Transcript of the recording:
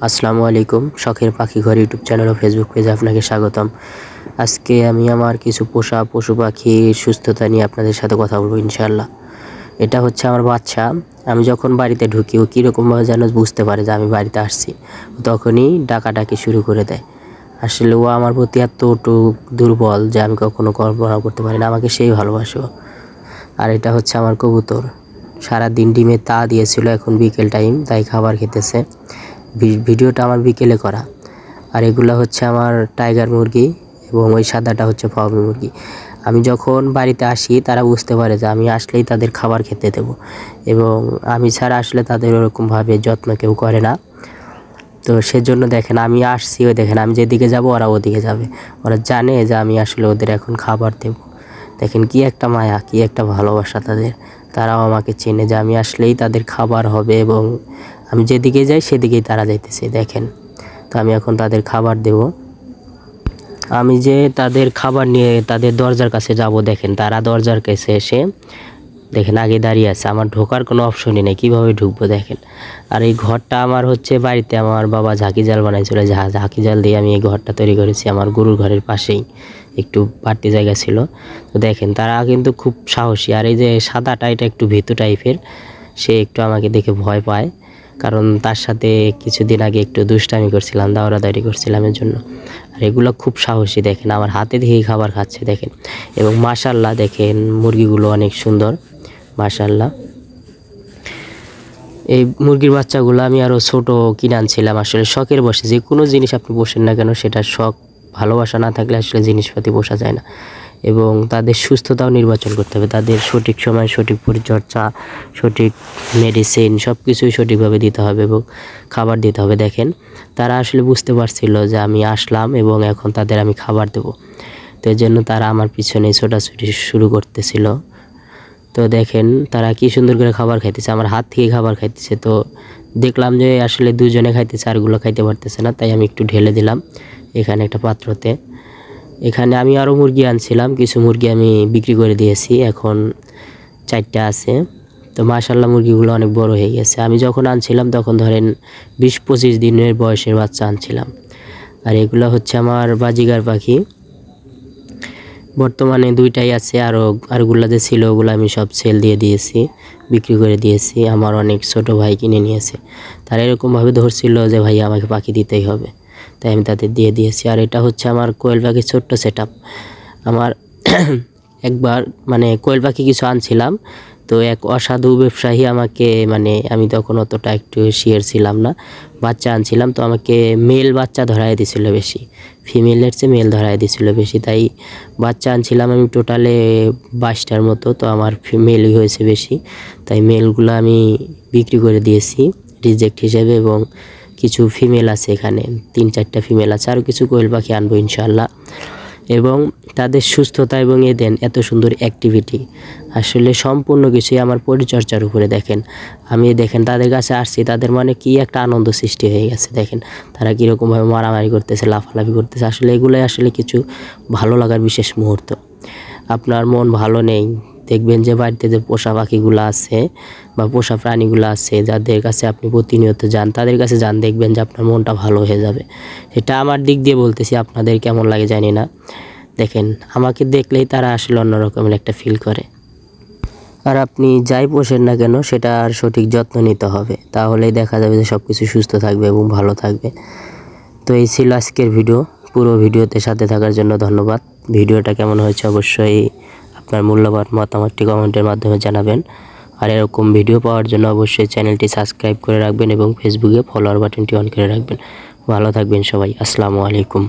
আসসালামু আলাইকুম। শখের পাখি ঘর ইউটিউব চ্যানেল ও ফেসবুক পেজে আপনাকে স্বাগতম। আজকে আমি আমার কিছু পোষা পশু পাখির সুস্থতা নিয়ে আপনাদের সাথে কথা বলবো ইনশাআল্লাহ। এটা হচ্ছে আমার বাচ্চা। আমি যখন বাড়িতে ঢুকি ও কীরকমভাবে যেন বুঝতে পারে যে আমি বাড়িতে আসছি, তখনই ডাকাডাকি শুরু করে দেয়। আসলে ও আমার প্রতি এতটুক দুর্বল যে আমি কখনো কল্পনা করতে পারি না। আমাকে সেই ভালোবাসে। আর এটা হচ্ছে আমার কবুতর। সারাদিন ডিমে তা দিয়েছিল, এখন বিকেল টাইম তাই খাবার খেতেছে। ভিডিওটা আমার বিকেলে করা। আর এগুলো হচ্ছে আমার টাইগার মুরগি এবং ওই সাদাটা হচ্ছে ফার্মি মুরগি। আমি যখন বাড়িতে আসি তারা বুঝতে পারে যে আমি আসলেই তাদের খাবার খেতে দেব, এবং আমি ছাড়া আসলে তাদের ওরকমভাবে যত্ন কেউ করে না। তো সেজন্য দেখেন আমি আসছি, ওই দেখেন আমি যেদিকে যাব ওরা ওদিকে যাবে। ওরা জানে যে আমি আসলে ওদের এখন খাবার দেব। দেখেন কি একটা মায়া, কি একটা ভালোবাসা তাদের। তারাও আমাকে চেনে যে আমি আসলেই তাদের খাবার হবে, এবং আমি যেদিকে যাই সেদিকেই তারা যাইতেছে। দেখেন, তো আমি এখন তাদের খাবার দেব। আমি যে তাদের খাবার নিয়ে তাদের দরজার কাছে যাব, দেখেন তারা দরজার কাছে এসে দেখেন আগে দাঁড়িয়ে আছে। আমার ঢোকার কোনো অপশনই নেই, কীভাবে ঢুকবো দেখেন। আর এই ঘরটা আমার হচ্ছে বাড়িতে আমার বাবা ঝাঁকি জাল বানাইছিল, ঝাঁকি জাল দিয়ে আমি এই ঘরটা তৈরি করেছি। আমার গরুর ঘরের পাশেই একটু বাড়তি জায়গা ছিল। তো দেখেন তারা কিন্তু খুব সাহসী। আর এই যে সাদাটা, এটা একটু ভীতু টাইপের, সে একটু আমাকে দেখে ভয় পায়, কারণ তার সাথে কিছুদিন আগে একটু দুষ্টামি করছিলাম, দাওরাদারি করছিলাম এর জন্য। আর এগুলো খুব সাহসী। দেখেন আমার হাতে দিয়েই খাবার খাচ্ছে দেখেন। এবং মাশাআল্লাহ দেখেন মুরগিগুলো অনেক সুন্দর, মাশাআল্লাহ। এই মুরগির বাচ্চাগুলো আমি আরও ছোটো কিনে আনছিলাম। আসলে শখের বসে যে কোনো জিনিস আপনি পোষেন না কেন, সেটা শখ ভালোবাসা না থাকলে আসলে জিনিসপাতি পোষা যায় না। এবং তাদের সুস্থতাও নির্বাচন করতে হবে। তাদের সঠিক সময় সঠিক পরিচর্যা, সঠিক মেডিসিন সব কিছুই সঠিকভাবে দিতে হবে এবং খাবার দিতে হবে। দেখেন তারা আসলে বুঝতে পারছিল যে আমি আসলাম এবং এখন তাদের আমি খাবার দেবো। তো এর জন্য তারা আমার পিছনে ছোটাছুটি শুরু করতেছিল। তো দেখেন তারা কি সুন্দর করে খাবার খাইতেছে, আমার হাত থেকে খাবার খাইতেছে। তো দেখলাম যে আসলে দুজনে খাইতেছে, আরগুলো খাইতে পারতেছে না, তাই আমি একটু ঢেলে দিলাম এখানে একটা পাত্রতে। এখানে আমি আরও মুরগি আনছিলাম, কিছু মুরগি আমি বিক্রি করে দিয়েছি, এখন 4টা আছে। তো মাশাআল্লাহ মুরগিগুলো অনেক বড় হয়ে গেছে। আমি যখন আনছিলাম তখন ধরেন 20-25 দিনের বয়সের বাচ্চা আনছিলাম। আর এগুলো হচ্ছে আমার বাজিগার পাখি। বর্তমানে 2টাই আছে, আরগুলো যে ছিল ওগুলো আমি সব সেল দিয়ে দিয়েছি, বিক্রি করে দিয়েছি। আমার অনেক ছোট ভাই কিনে নিয়েছে। তারা এরকমভাবে ধরছিল যে ভাই আমাকে পাখি দিতেই হবে, তাই আমি তাদের দিয়ে দিয়েছি। আর এটা হচ্ছে আমার কোয়েল পাখির ছোট্ট সেটআপ। আমার একবার কোয়েল পাখি কিছু আনছিলাম, তো এক অসাধু ব্যবসায়ী আমাকে আমি তখন অতটা একটু শিওর ছিলাম না, বাচ্চা আনছিলাম, তো আমাকে মেল বাচ্চা ধরাই দিছিল বেশি, ফিমেলের চেয়ে মেল ধরাই দিছিল বেশি। তাই বাচ্চা আনছিলাম আমি টোটালে 22টার মতো, তো আমার মেলই হয়েছে বেশি। তাই মেলগুলো আমি বিক্রি করে দিয়েছি রিজেক্ট হিসেবে, এবং কিছু ফিমেল আছে এখানে, 3-4টা ফিমেল আছে। আরও কিছু কোয়েল পাখি আনবো ইনশাআল্লাহ। এবং তাদের সুস্থতা এবং এত সুন্দর অ্যাক্টিভিটি, আসলে সম্পূর্ণ কিছুই আমার পরিচর্যার উপরে। দেখেন আমি দেখেন তাদের কাছে আসছি, তাদের কি একটা আনন্দ সৃষ্টি হয়ে গেছে। দেখেন তারা কীরকমভাবে মারামারি করতেছে, লাফালাফি করতেছে। আসলে এগুলোই আসলে কিছু ভালো লাগার বিশেষ মুহূর্ত। আপনার মন ভালো নেই, দেখবেন যে বাড়িতে যে পোষা পাখিগুলো আছে বা পোষা প্রাণীগুলো আছে, যাদের কাছে আপনি প্রতিনিয়ত যান, তাদের কাছে যান, দেখবেন যে আপনার মনটা ভালো হয়ে যাবে। এটা আমার দিক দিয়ে বলতেছি, আপনাদের কেমন লাগে জানি না। দেখেন আমাকে দেখলেই তারা আসলে অন্যরকমের একটা ফিল করে। আর আপনি যাই পোষেন না কেন, সেটার সঠিক যত্ন নিতে হবে, তাহলেই দেখা যাবে যে সব কিছু সুস্থ থাকবে এবং ভালো থাকবে। তো এই ছিল আজকের ভিডিও। পুরো ভিডিওতে সাথে থাকার জন্য ধন্যবাদ। ভিডিওটা কেমন হয়েছে অবশ্যই আপনার মূল্যবান মতামতটি কমেন্টের মাধ্যমে জানাবেন। আর এরকম ভিডিও পাওয়ার জন্য অবশ্যই চ্যানেলটি সাবস্ক্রাইব করে রাখবেন এবং ফেসবুকে ফলোয়ার বাটনটি অন করে রাখবেন। ভালো থাকবেন সবাই। আসসালামু আলাইকুম।